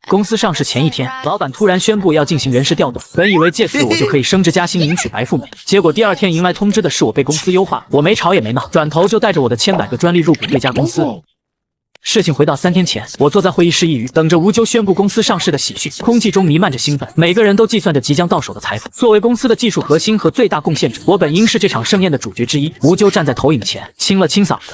公司上市前一天，老板突然宣布要进行人事调动，本以为借此我就可以升职加薪，迎娶白富美。结果第二天迎来通知的是我被公司优化，我没吵也没闹，转头就带着我的千百个专利入股这家公司。事情回到3天前，我坐在会议室一隅，等着吴纠宣布公司上市的喜讯，空气中弥漫着兴奋，每个人都计算着即将到手的财富。作为公司的技术核心和最大贡献者，我本应是这场盛宴的主角之一。吴纠站在投影前，清了清嗓子：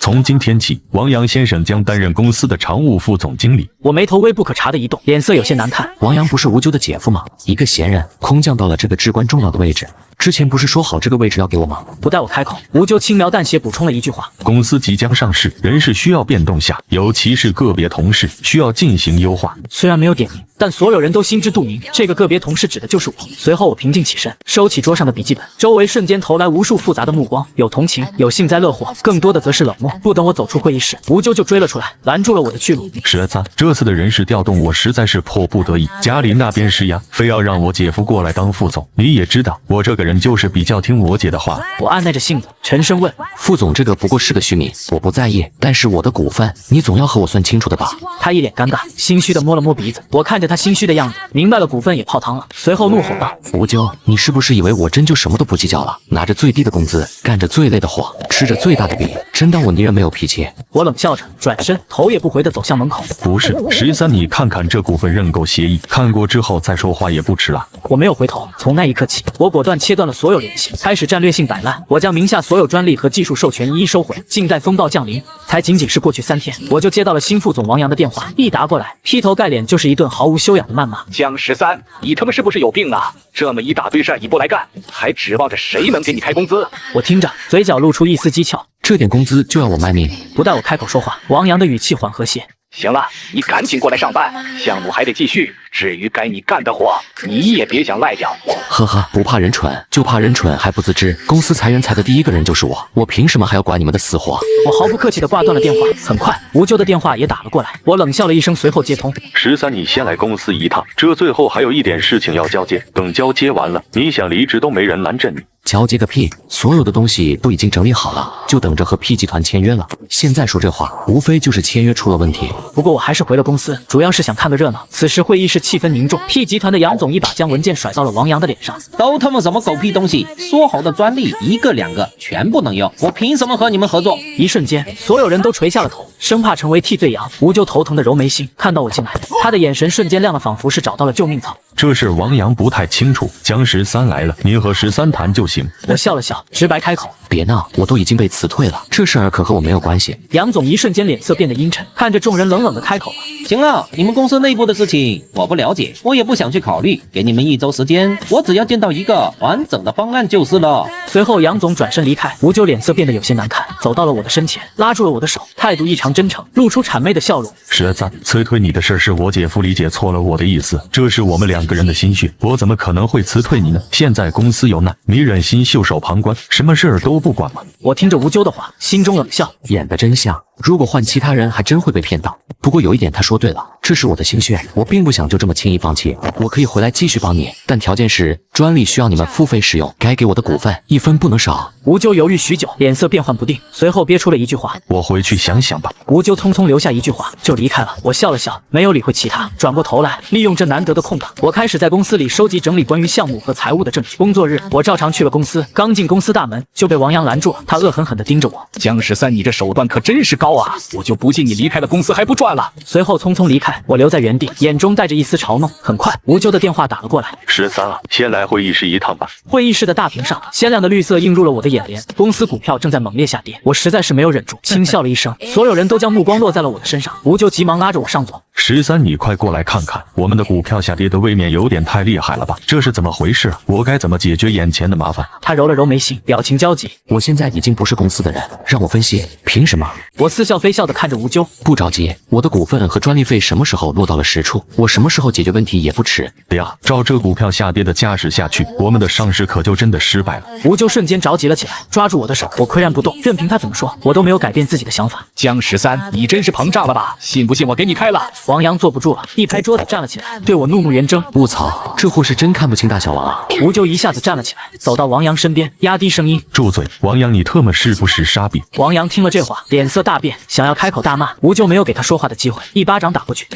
从今天起，王阳先生将担任公司的常务副总经理。我眉头微不可察的一动，脸色有些难看。王阳不是吴纠的姐夫吗？一个闲人，空降到了这个至关重要的位置。之前不是说好这个位置要给我吗？不待我开口，吴纠轻描淡写补充了一句话：公司即将上市，人事需要变动下，尤其是个别同事需要进行优化。虽然没有点名，但所有人都心知肚明，这个个别同事指的就是我。随后我平静起身，收起桌上的笔记本，周围瞬间投来无数复杂的目光，有同情，有幸灾乐祸，更多的则是冷漠。不等我走出会议室，吴纠就追了出来，拦住了我的去路。十三，这次的人事调动我实在是迫不得已，家里那边施压，非要让我姐夫过来当副总。你也知道，我这个人就是比较听我姐的话。我按耐着性子，沉声问：副总这个不过是个虚名，我不在意，但是我的股份，你总要和我算清楚的吧？他一脸尴尬，心虚的摸了摸鼻子。我看着他心虚的样子，明白了股份也泡汤了，随后怒吼道：吴纠，你是不是以为我真就什么都不计较了？拿着最低的工资，干着最累的活，吃着最大的饼，真当我敌人没有脾气？我冷笑着，转身头也不回地走向门口。不是13，你看看这股份认购协议，看过之后再说话也不迟了。我没有回头，从那一刻起，我果断切断了所有联系，开始战略性摆烂。我将名下所有专利和技术授权一一收回，静待风暴降临。才仅仅是过去3天，我就接到了新副总王阳的电话，一打过来，劈头盖脸就是一顿毫无修养的谩骂。江13，你他妈是不是有病啊？这么一大堆事儿你不来干，还指望着谁能给你开工资？我听着，嘴角露出一丝讥诮。这点工资就要我卖命？不待我开口说话，王阳的语气缓和些。行了，你赶紧过来上班，项目还得继续。至于该你干的活，你也别想赖掉。呵呵，不怕人蠢，就怕人蠢还不自知。公司裁员裁的第一个人就是我凭什么还要管你们的死活？我毫不客气地挂断了电话。很快，吴纠的电话也打了过来，我冷笑了一声，随后接通。13，你先来公司一趟，这最后还有一点事情要交接，等交接完了，你想离职都没人拦着你。交接个屁！所有的东西都已经整理好了，就等着和 P 集团签约了。现在说这话，无非就是签约出了问题。不过我还是回了公司，主要是想看个热闹。此时会议室气氛凝重 ，P 集团的杨总一把将文件甩到了王阳的脸上。都他妈什么狗屁东西！说好的专利1个2个全不能用，我凭什么和你们合作？一瞬间，所有人都垂下了头，生怕成为替罪羊。吴纠头疼的揉眉心，看到我进来，他的眼神瞬间亮了，仿佛是找到了救命草。这事王阳不太清楚，江13来了，你和13谈就行。我笑了笑，直白开口：别闹，我都已经被辞退了，这事儿可和我没有关系。杨总一瞬间脸色变得阴沉，看着众人冷冷的开口了：行了，你们公司内部的事情我不了解，我也不想去考虑，给你们1周时间，我只要见到一个完整的方案就是了。随后杨总转身离开，吴纠脸色变得有些难看，走到了我的身前，拉住了我的手，态度异常真诚，露出谄媚的笑容。13，辞退你的事是我姐夫理解错了我的意思，这是我们2个人的心血，我怎么可能会辞退你呢？现在公司有难，你忍心袖手旁观，什么事儿都不管吗？我听着吴纠的话，心中冷笑，演得真像。如果换其他人，还真会被骗到。不过有一点他说对了，这是我的心血，我并不想就这么轻易放弃。我可以回来继续帮你，但条件是专利需要你们付费使用，该给我的股份1分不能少。吴纠犹豫许久，脸色变幻不定，随后憋出了一句话：我回去想想吧。吴纠匆匆留下一句话就离开了。我笑了笑，没有理会其他，转过头来，利用这难得的空档，我开始在公司里收集整理关于项目和财务的证据。工作日，我照常去了公司，刚进公司大门就被王阳拦住了，他恶狠狠地盯着我：江13，你这手段可真是高啊！我就不信你离开了公司还不赚了。随后匆匆离开，我留在原地，眼中带着一丝嘲弄。很快，吴纠的电话打了过来：13啊，先来会议室一趟吧。会议室的大屏上，鲜亮的绿色映入了我的眼帘，公司股票正在猛烈下跌，我实在是没有忍住，轻笑了一声。所有人都将目光落在了我的身上，吴纠急忙拉着我上座：13，你快过来看看，我们的股票下跌的未免有点太厉害了吧？这是怎么回事啊？我该怎么解决眼前的麻烦？他揉了揉眉心，表情焦急。我现在已经不是公司的人，让我分析，凭什么？我似笑非笑地看着吴纠：不着急，我的股份和专利费什么时候落到了实处，我什么时候解决问题也不迟。呀，照这股票下跌的架势下去，我们的上市可就真的失败了。吴纠瞬间着急了起来，抓住我的手，我岿然不动，任凭他怎么说，我都没有改变自己的想法。江13，你真是膨胀了吧？信不信我给你开了？王阳坐不住了，一拍桌子站了起来，对我怒目圆睁。我操，这货是真看不清大小王啊！吴纠一下子站了起来，走到王阳身边，压低声音：住嘴！王阳，你特么是不是傻逼？王阳听了这话，脸色大变，想要开口大骂，吴纠没有给他说话的机会，一巴掌打过去。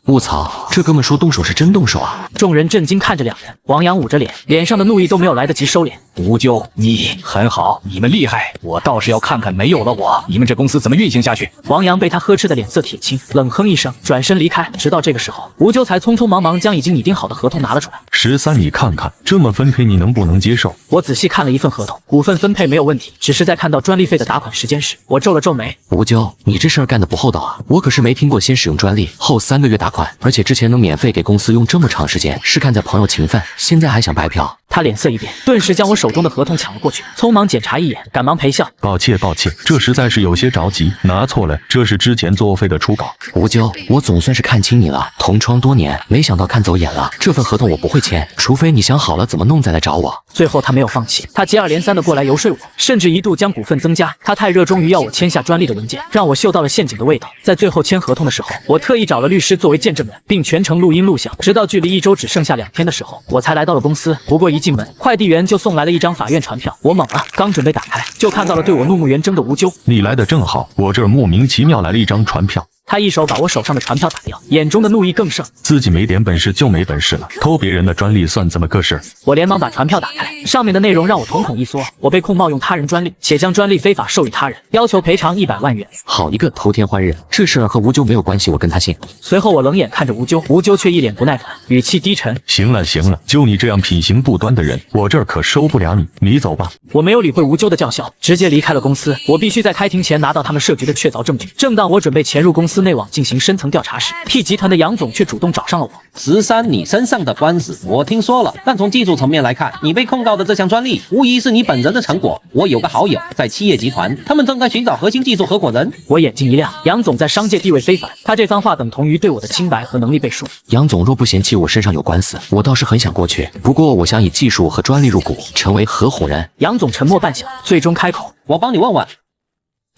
卧槽，这哥们说动手是真动手啊！众人震惊看着两人，王阳捂着脸，脸上的怒意都没有来得及收敛。吴咎，你很好，你们厉害，我倒是要看看没有了我，你们这公司怎么运行下去。王阳被他呵斥的脸色铁青，冷哼一声，转身离开。直到这个时候，吴咎才匆匆忙忙将已经拟定好的合同拿了出来。13，你看看这么分配，你能不能接受？我仔细看了一份合同，股份分配没有问题，只是在看到专利费的打款时间时，我皱了皱眉。吴咎，你这事儿干得不厚道啊！我可是没听过先使用专利后3个月打款，而且之前能免费给公司用这么长时间，是看在朋友情分，现在还想白嫖。他脸色一变，顿时将我手中的合同抢了过去，匆忙检查一眼，赶忙陪笑。抱歉，这实在是有些着急，拿错了，这是之前作废的初稿。吴咎，我总算是看清你了，同窗多年，没想到看走眼了。这份合同我不会签，除非你想好了怎么弄再来找我。最后他没有放弃，他接二连三的过来游说我，甚至一度将股份增加。他太热衷于要我签下专利的文件，让我嗅到了陷阱的味道。在最后签合同的时候，我特意找了律师作为见证人，并全程录音录像，直到距离1周只剩下2天的时候，我才来到了公司。不过一进门，快递员就送来了一张法院传票，我懵了，刚准备打开，就看到了对我怒目圆睁的吴咎。你来的正好，我这儿莫名其妙来了一张传票。他一手把我手上的传票打掉，眼中的怒意更盛。自己没点本事就没本事了，偷别人的专利算怎么个事？我连忙把传票打开，上面的内容让我瞳孔一缩。我被控冒用他人专利，且将专利非法授予他人，要求赔偿100万元。好一个偷天换日，这事儿和吴咎没有关系，我跟他姓。随后我冷眼看着吴咎，吴咎却一脸不耐烦，语气低沉。行了，就你这样品行不端的人，我这儿可收不了你，你走吧。我没有理会吴咎的叫嚣，直接离开了公司。我必须在开庭前拿到他们设局的确凿证据。正当我准备潜入公司内网进行深层调查时，P 集团的杨总却主动找上了我。13，你身上的官司我听说了，但从技术层面来看，你被控告的这项专利无疑是你本人的成果。我有个好友在企业集团，他们正在寻找核心技术合伙人。我眼睛一亮，杨总在商界地位非凡，他这番话等同于对我的清白和能力背书。杨总若不嫌弃我身上有官司，我倒是很想过去，不过我想以技术和专利入股，成为合伙人。杨总沉默半晌，最终开口：我帮你问问。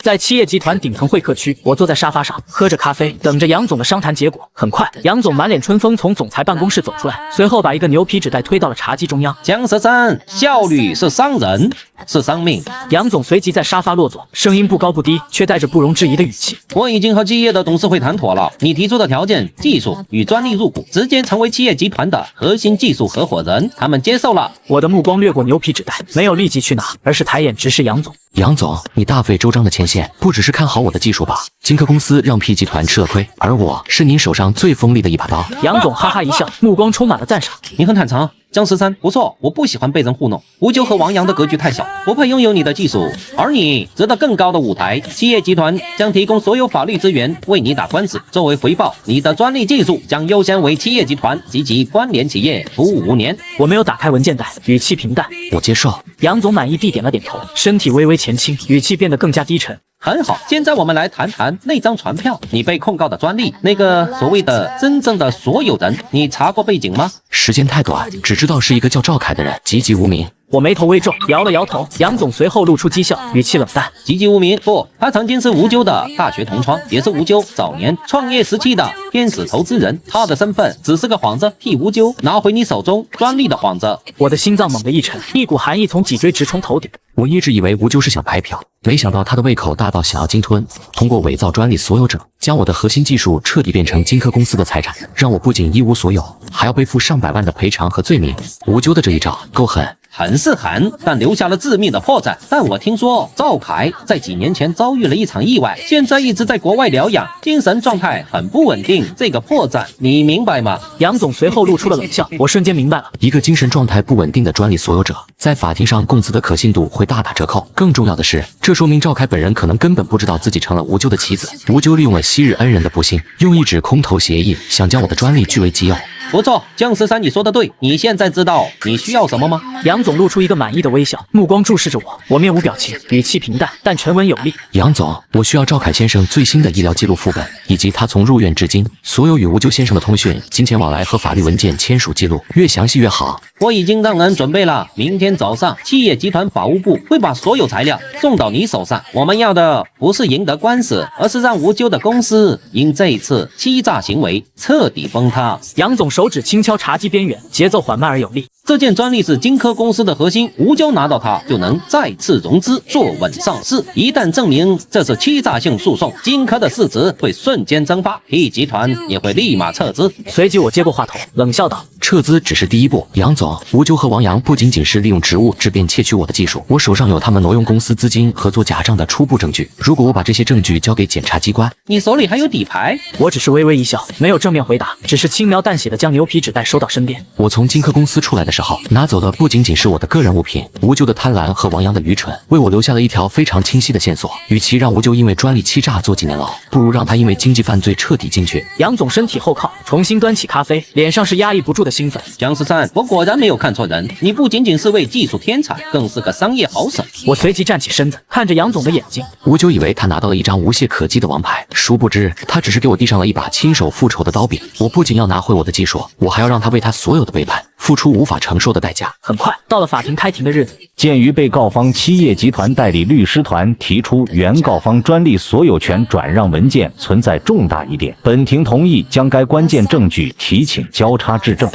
在企业集团顶层会客区，我坐在沙发上喝着咖啡，等着杨总的商谈结果。很快，杨总满脸春风从总裁办公室走出来，随后把一个牛皮纸袋推到了茶几中央。江13，效率是伤人，是生命。杨总随即在沙发落座，声音不高不低，却带着不容置疑的语气。我已经和企业的董事会谈妥了，你提出的条件，技术与专利入股，直接成为企业集团的核心技术合伙人，他们接受了。我的目光掠过牛皮纸袋，没有立即去拿，而是抬眼直视杨总。杨总，你大费周章的牵线，不只是看好我的技术吧？金科公司让 P 集团吃了亏，而我是您手上最锋利的一把刀。杨总哈哈一笑，目光充满了赞赏。你很坦诚，江13，不错，我不喜欢被人糊弄。吴咎和王阳的格局太小，不配拥有你的技术，而你值得更高的舞台。企业集团将提供所有法律资源为你打官司，作为回报，你的专利技术将优先为企业集团及其关联企业服务5年。我没有打开文件袋，语气平淡。我接受。杨总满意地点了点头，身体微微前倾，语气变得更加低沉。很好，现在我们来谈谈那张传票，你被控告的专利，那个所谓的真正的所有人，你查过背景吗？时间太短，只知道是一个叫赵凯的人，籍籍无名。我眉头微皱，摇了摇头。杨总随后露出讥笑，语气冷淡：籍籍无名？不，他曾经是吴咎的大学同窗，也是吴咎早年创业时期的天使投资人。他的身份只是个幌子，替吴咎拿回你手中专利的幌子。我的心脏猛地一沉，一股寒意从脊椎直冲头顶。我一直以为吴咎是想白嫖，没想到他的胃口大到想要鲸吞，通过伪造专利所有者，将我的核心技术彻底变成金科公司的财产，让我不仅一无所有，还要背负上百万的赔偿和罪名。吴咎的这一招够狠。很是狠，但留下了致命的破绽。但我听说赵凯在几年前遭遇了一场意外，现在一直在国外疗养，精神状态很不稳定。这个破绽你明白吗？杨总随后露出了冷笑，我瞬间明白了。一个精神状态不稳定的专利所有者，在法庭上供词的可信度会大打折扣。更重要的是，这说明赵凯本人可能根本不知道自己成了吴咎的棋子。吴咎利用了昔日恩人的不幸，用一纸空头协议想将我的专利据为己有。不错，江13，你说的对。你现在知道你需要什么吗？杨总露出一个满意的微笑，目光注视着我。我面无表情，语气平淡但沉稳有力。杨总，我需要赵凯先生最新的医疗记录副本，以及他从入院至今所有与吴咎先生的通讯、金钱往来和法律文件签署记录，越详细越好。我已经让人准备了，明天早上企业集团法务部会把所有材料送到你手上。我们要的不是赢得官司，而是让吴咎的公司因这一次欺诈行为彻底崩塌。杨总手指轻敲茶几边缘，节奏缓慢而有力。这件专利是金科公司的核心，吴咎拿到它就能再次融资，坐稳上市。一旦证明这是欺诈性诉讼，金科的市值会瞬间蒸发，T集团也会立马撤资。随即我接过话头，冷笑道：“撤资只是第一步，杨总，吴咎和王阳不仅仅是利用职务之便窃取我的技术，我手上有他们挪用公司资金和做假账的初步证据。如果我把这些证据交给检察机关，你手里还有底牌？”我只是微微一笑，没有正面回答，只是轻描淡写的将牛皮纸袋收到身边。我从金科公司出来的时候，拿走的不仅仅是我的个人物品，吴咎的贪婪和王阳的愚蠢，为我留下了一条非常清晰的线索。与其让吴咎因为专利欺诈坐几年牢，不如让他因为经济犯罪彻底进去。杨总身体后靠，重新端起咖啡，脸上是压抑不住的兴奋。姜13，我果然没有看错人，你不仅仅是位技术天才，更是个商业好手。我随即站起身子，看着杨总的眼睛。吴咎以为他拿到了一张无懈可击的王牌，殊不知他只是给我递上了一把亲手复仇的刀柄。我不仅要拿回我的技术，我还要让他为他所有的背叛付出无法承受的代价。很快到了法庭开庭的日子，鉴于被告方七叶集团代理律师团提出原告方专利所有权转让文件存在重大疑点，本庭同意将该关键证据提请交叉质证。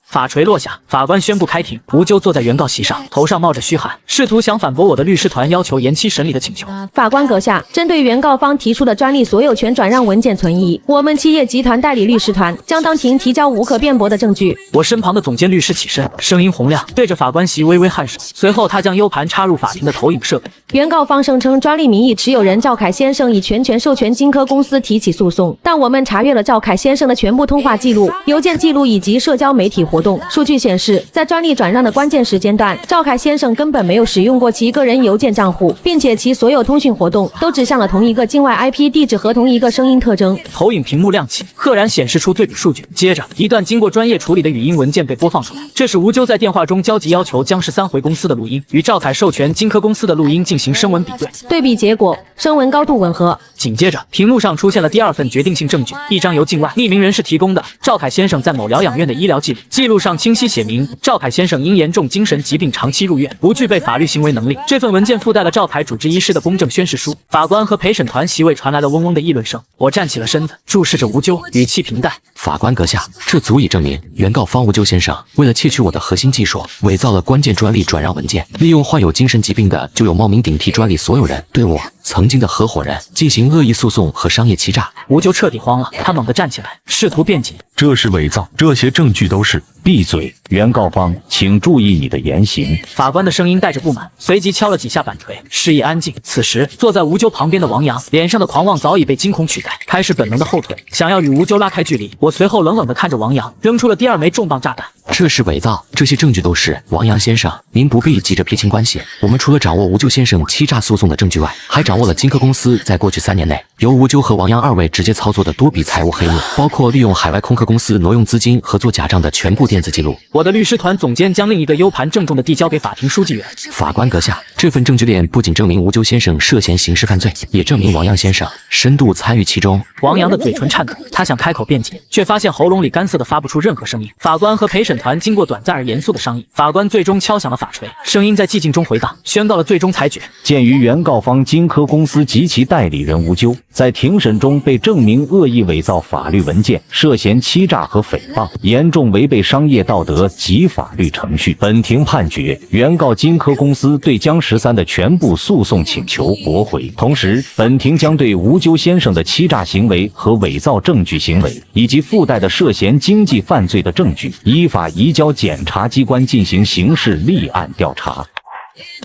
法锤落下，法官宣布开庭。吴咎坐在原告席上，头上冒着虚汗，试图想反驳我的律师团要求延期审理的请求。法官阁下，针对原告方提出的专利所有权转让文件存疑，我们七叶集团代理律师团将当庭提交无可辩驳的证据。我身旁的总监律师起身，声音洪亮，对着法官席微微颔首。随后他将 U 盘插入法庭的投影设备。原告方声称专利名义持有人赵凯先生已全权授权金科公司提起诉讼，但我们查阅了赵凯先生的全部通话记录、邮件记录以及社交媒体活动数据显示，在专利转让的关键时间段，赵凯先生根本没有使用过其个人邮件账户，并且其所有通讯活动都指向了同一个境外 IP 地址和同一个声音特征。投影屏幕亮起，赫然显示出对比数据。接着，一段经过专业处理的语音文件被播放出来，这是吴咎在电话中焦急要求姜13回公司的录音，与赵凯授权金科公司的录音进行声纹比对。对比结果，声纹高度吻合。紧接着，屏幕上出现了第二份决定性证据，一张由境外匿名人士提供的赵凯先生在某疗养院的医疗记录，记录上清晰写明赵凯先生因严重精神疾病长期入院，不具备法律行为能力。这份文件附带了赵凯主治医师的公证宣誓书。法官和陪审团席位传来了嗡嗡的议论声。我站起了身子，注视着吴咎，语气平淡：“法官阁下，这足以证明原告方吴咎先生为了窃取我的核心技术，伪造了关键专利转让文件，利用患有精神疾病的就有冒名顶替专利所有人，对我曾经的合伙人进行恶意诉讼和商业欺诈。”吴咎彻底慌了，他猛地站起来，试图辩解：“这是伪造，这些证据都是……”闭嘴！原告方，请注意你的言行。法官的声音带着不满，随即敲了几下板锤，示意安静。此时，坐在吴咎旁边的王阳，脸上的狂妄早已被惊恐取代，开始本能的后退，想要与吴咎拉开距离。我随后冷冷地看着王阳，扔出了第二枚重磅炸弹。这是伪造，这些证据都是。王阳先生，您不必急着撇清关系。我们除了掌握吴咎先生欺诈诉讼的证据外，还掌握了金科公司在过去3年内由吴咎和王阳2位直接操作的多笔财务黑幕，包括利用海外空客公司挪用资金和做假账的全部电子记录。我的律师团总监将另一个 U 盘郑重地递交给法庭书记员。法官阁下，这份证据链不仅证明吴咎先生涉嫌刑事犯罪，也证明王阳先生深度参与其中。王阳的嘴唇颤抖，他想开口辩解，却发现喉咙里干涩的发不出任何声音。法官和陪审团经过短暂而严肃的商议，法官最终敲响了法锤，声音在寂静中回荡，宣告了最终裁决。鉴于原告方金科公司及其代理人吴咎在庭审中被证明恶意伪造法律文件，涉嫌欺诈和诽谤，严重违背商业道德及法律程序，本庭判决原告金科公司对姜13的全部诉讼请求驳回。同时，本庭将对吴咎先生的欺诈行为和伪造证据行为，以及附带的涉嫌经济犯罪的证据，依法移交检察机关进行刑事立案调查。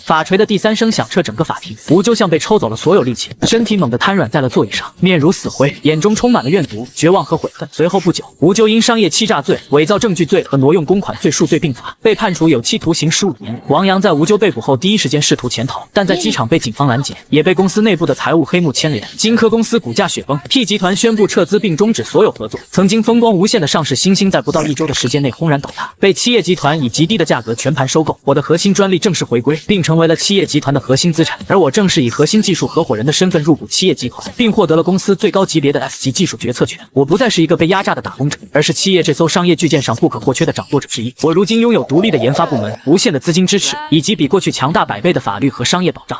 法锤的第3声响彻整个法庭，吴咎像被抽走了所有力气，身体猛地瘫软在了座椅上，面如死灰，眼中充满了怨毒、绝望和悔恨。随后不久，吴咎因商业欺诈罪、伪造证据罪和挪用公款罪数罪并罚，被判处有期徒刑15年。王阳在吴咎被捕后第一时间试图潜逃，但在机场被警方拦截，也被公司内部的财务黑幕牵连。金科公司股价雪崩 ，T 集团宣布撤资并终止所有合作。曾经风光无限的上市新星在不到1周的时间内轰然倒塌，被七叶集团以极低的价格全盘收购。我的核心专利正式回归，并成为了七叶集团的核心资产，而我正是以核心技术合伙人的身份入股七叶集团，并获得了公司最高级别的 S 级技术决策权。我不再是一个被压榨的打工者，而是七叶这艘商业巨舰上不可或缺的掌舵者之一。我如今拥有独立的研发部门、无限的资金支持，以及比过去强大100倍的法律和商业保障。